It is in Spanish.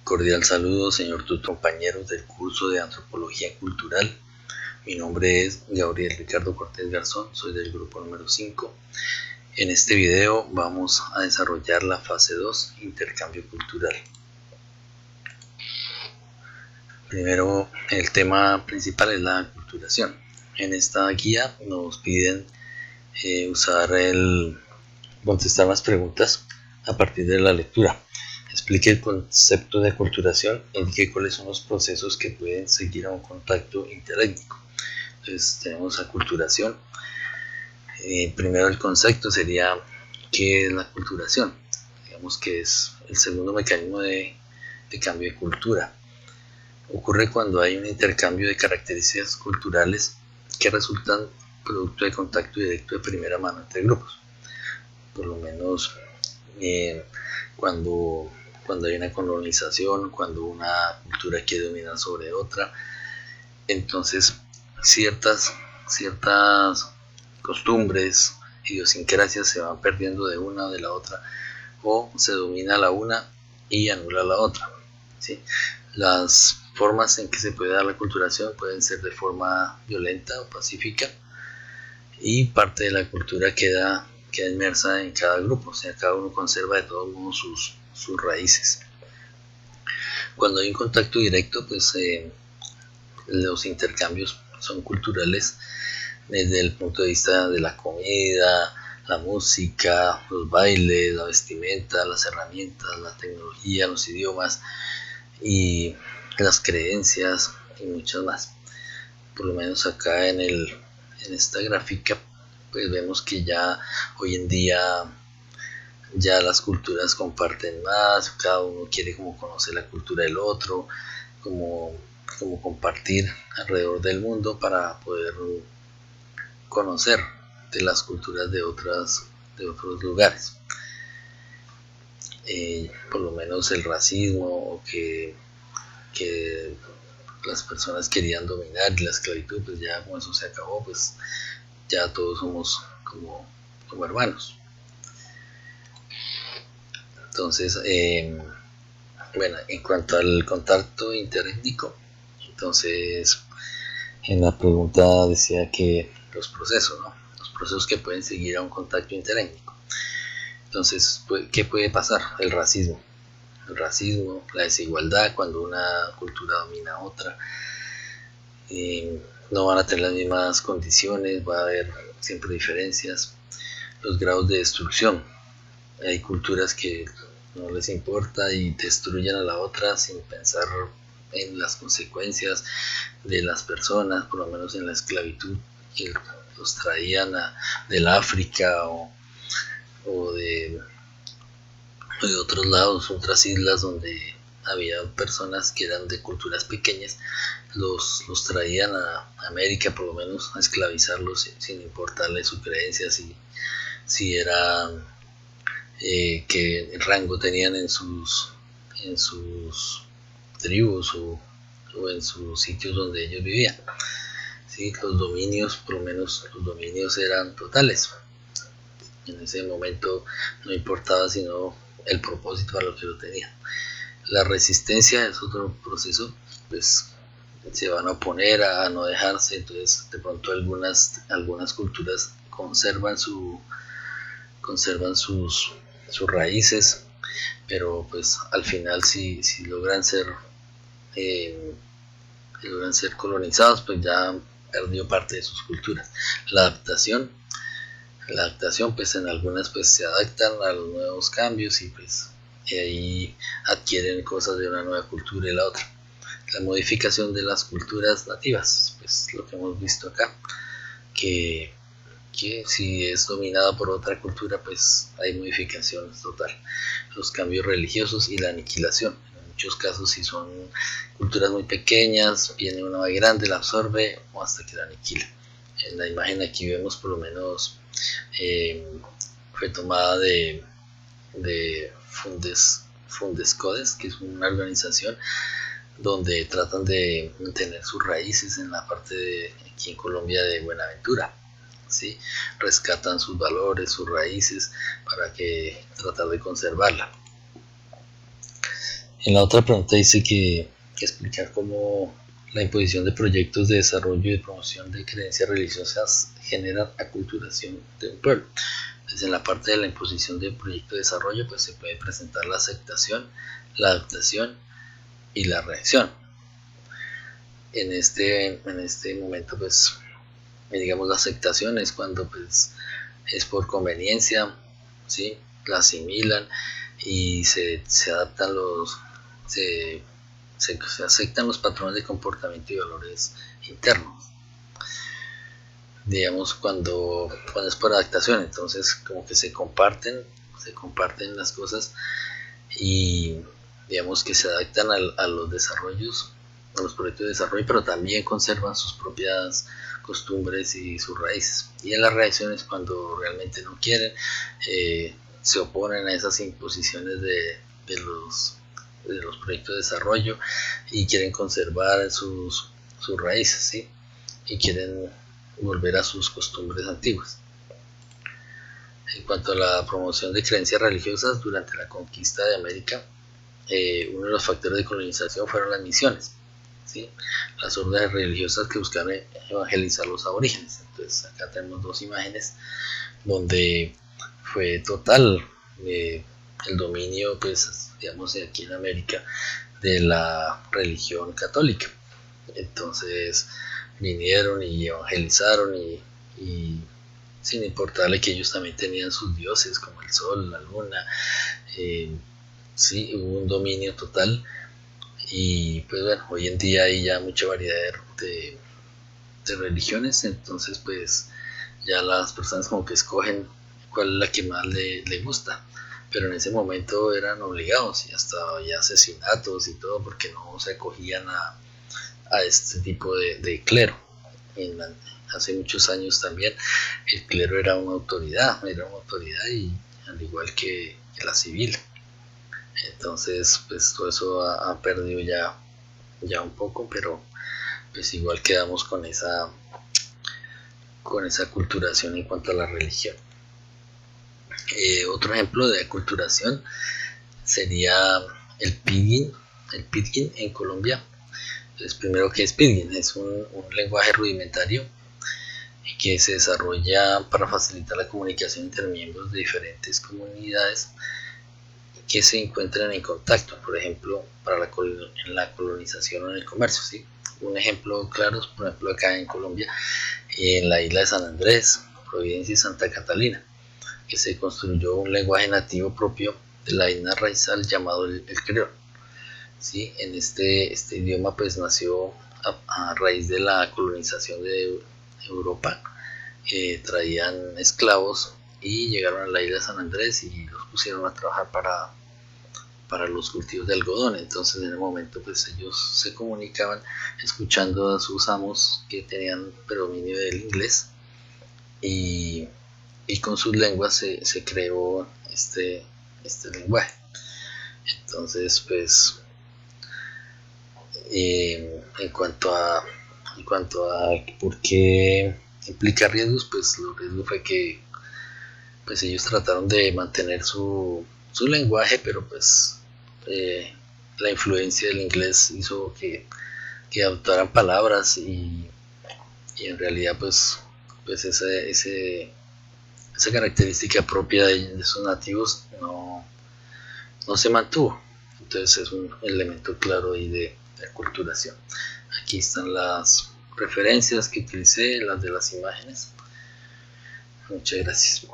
Cordial saludo, señor tus compañeros del curso de Antropología Cultural. Mi nombre es Gabriel Ricardo Cortés Garzón, soy del grupo número 5. En este video vamos a desarrollar la fase 2, intercambio cultural. Primero, el tema principal es la aculturación. En esta guía nos piden contestar las preguntas a partir de la lectura. Explique el concepto de aculturación e indique cuáles son los procesos que pueden seguir a un contacto interétnico. Entonces tenemos aculturación. Primero el concepto sería ¿qué es la aculturación? Digamos que es el segundo mecanismo de cambio de cultura. Ocurre cuando hay un intercambio de características culturales que resultan producto de contacto directo de primera mano entre grupos. Por lo menos cuando hay una colonización, cuando una cultura quiere dominar sobre otra, entonces ciertas costumbres, idiosincrasias se van perdiendo de una o de la otra, o se domina la una y anula la otra, ¿sí? Las formas en que se puede dar la aculturación pueden ser de forma violenta o pacífica, y parte de la cultura queda inmersa en cada grupo, o sea, cada uno conserva de todos modos sus raíces. Cuando hay un contacto directo, pues los intercambios son culturales desde el punto de vista de la comida, la música, los bailes, la vestimenta, las herramientas, la tecnología, los idiomas y las creencias y muchas más. Por lo menos acá en esta gráfica pues vemos que ya hoy en día ya las culturas comparten más, cada uno quiere como conocer la cultura del otro, como compartir alrededor del mundo para poder conocer de las culturas de otros lugares. Por lo menos el racismo, o que las personas querían dominar, y la esclavitud, pues ya como eso se acabó, pues ya todos somos como hermanos. Entonces, bueno, en cuanto al contacto interétnico, entonces en la pregunta decía que los procesos que pueden seguir a un contacto interétnico. Entonces, ¿qué puede pasar? El racismo, la desigualdad, cuando una cultura domina a otra, no van a tener las mismas condiciones, va a haber siempre diferencias. Los grados de destrucción, hay culturas que no les importa y destruyen a la otra sin pensar en las consecuencias de las personas, por lo menos en la esclavitud que los traían del África o de otros lados, otras islas donde había personas que eran de culturas pequeñas, los traían a América, por lo menos a esclavizarlos sin importarles su creencia, si eran qué rango tenían en sus tribus o en sus sitios donde ellos vivían. ¿Sí? Los dominios, por lo menos los dominios eran totales. En ese momento no importaba sino el propósito para lo que lo tenían. La resistencia es otro proceso, pues se van a oponer a no dejarse, entonces de pronto algunas culturas conservan sus raíces, pero pues al final si logran ser colonizados, pues ya perdió parte de sus culturas. La adaptación pues en algunas pues se adaptan a los nuevos cambios y pues ahí adquieren cosas de una nueva cultura y la otra. La modificación de las culturas nativas, pues lo que hemos visto acá, que si es dominada por otra cultura, pues hay modificaciones total. Los cambios religiosos y la aniquilación. En muchos casos, si son culturas muy pequeñas, viene una muy grande, la absorbe o hasta que la aniquila. En la imagen aquí vemos por lo menos fue tomada de Fundes Codes, que es una organización donde tratan de mantener sus raíces en la parte de aquí en Colombia de Buenaventura. ¿Sí? Rescatan sus valores, sus raíces para que tratar de conservarla. En la otra pregunta dice que explicar cómo la imposición de proyectos de desarrollo y de promoción de creencias religiosas genera aculturación de un pueblo. Entonces, en la parte de la imposición de proyecto de desarrollo, pues se puede presentar la aceptación, la adaptación y la reacción. En este momento, pues, digamos, la aceptación es cuando pues es por conveniencia, ¿sí? La asimilan y se adaptan se aceptan los patrones de comportamiento y valores internos. Digamos, cuando es por adaptación, entonces como que se comparten las cosas y digamos que se adaptan a los desarrollos, a los proyectos de desarrollo, pero también conservan sus propias costumbres y sus raíces. Y en las reacciones cuando realmente no quieren, se oponen a esas imposiciones de los proyectos de desarrollo y quieren conservar sus raíces, ¿sí? Y quieren volver a sus costumbres antiguas. En cuanto a la promoción de creencias religiosas durante la conquista de América, uno de los factores de colonización fueron las misiones, ¿sí? Las órdenes religiosas que buscaban evangelizar los aborígenes. Entonces acá tenemos dos imágenes donde fue total el dominio, pues digamos, aquí en América de la religión católica. Entonces vinieron y evangelizaron y sin importarle que ellos también tenían sus dioses como el sol, la luna, sí, hubo un dominio total. Y pues bueno, hoy en día hay ya mucha variedad de religiones, entonces pues ya las personas como que escogen cuál es la que más le gusta, pero en ese momento eran obligados y hasta había asesinatos y todo porque no se acogían a este tipo de clero. Hace muchos años también el clero era una autoridad y al igual que la civil. Entonces pues todo eso ha perdido ya un poco, pero pues igual quedamos con esa aculturación en cuanto a la religión. Otro ejemplo de aculturación sería el pidgin en Colombia. Entonces, primero, ¿qué es pidgin? Es un lenguaje rudimentario que se desarrolla para facilitar la comunicación entre miembros de diferentes comunidades que se encuentran en contacto, por ejemplo, para en la colonización o en el comercio, ¿sí? Un ejemplo claro es, por ejemplo, acá en Colombia, en la isla de San Andrés, Providencia y Santa Catalina, que se construyó un lenguaje nativo propio de la etnia raizal llamado el creol. ¿Sí? En este idioma pues nació a raíz de la colonización de Europa. Traían esclavos y llegaron a la isla de San Andrés y los pusieron a trabajar para los cultivos de algodón. Entonces en el momento pues ellos se comunicaban escuchando a sus amos que tenían predominio del inglés y con sus lenguas se creó este lenguaje. Entonces pues en cuanto a por qué implica riesgos, pues los riesgos fue que pues ellos trataron de mantener su lenguaje, pero pues la influencia del inglés hizo que adoptaran palabras y en realidad pues esa característica propia de sus nativos no se mantuvo. Entonces es un elemento claro ahí de aculturación. Aquí están las referencias que utilicé, las de las imágenes. Muchas gracias.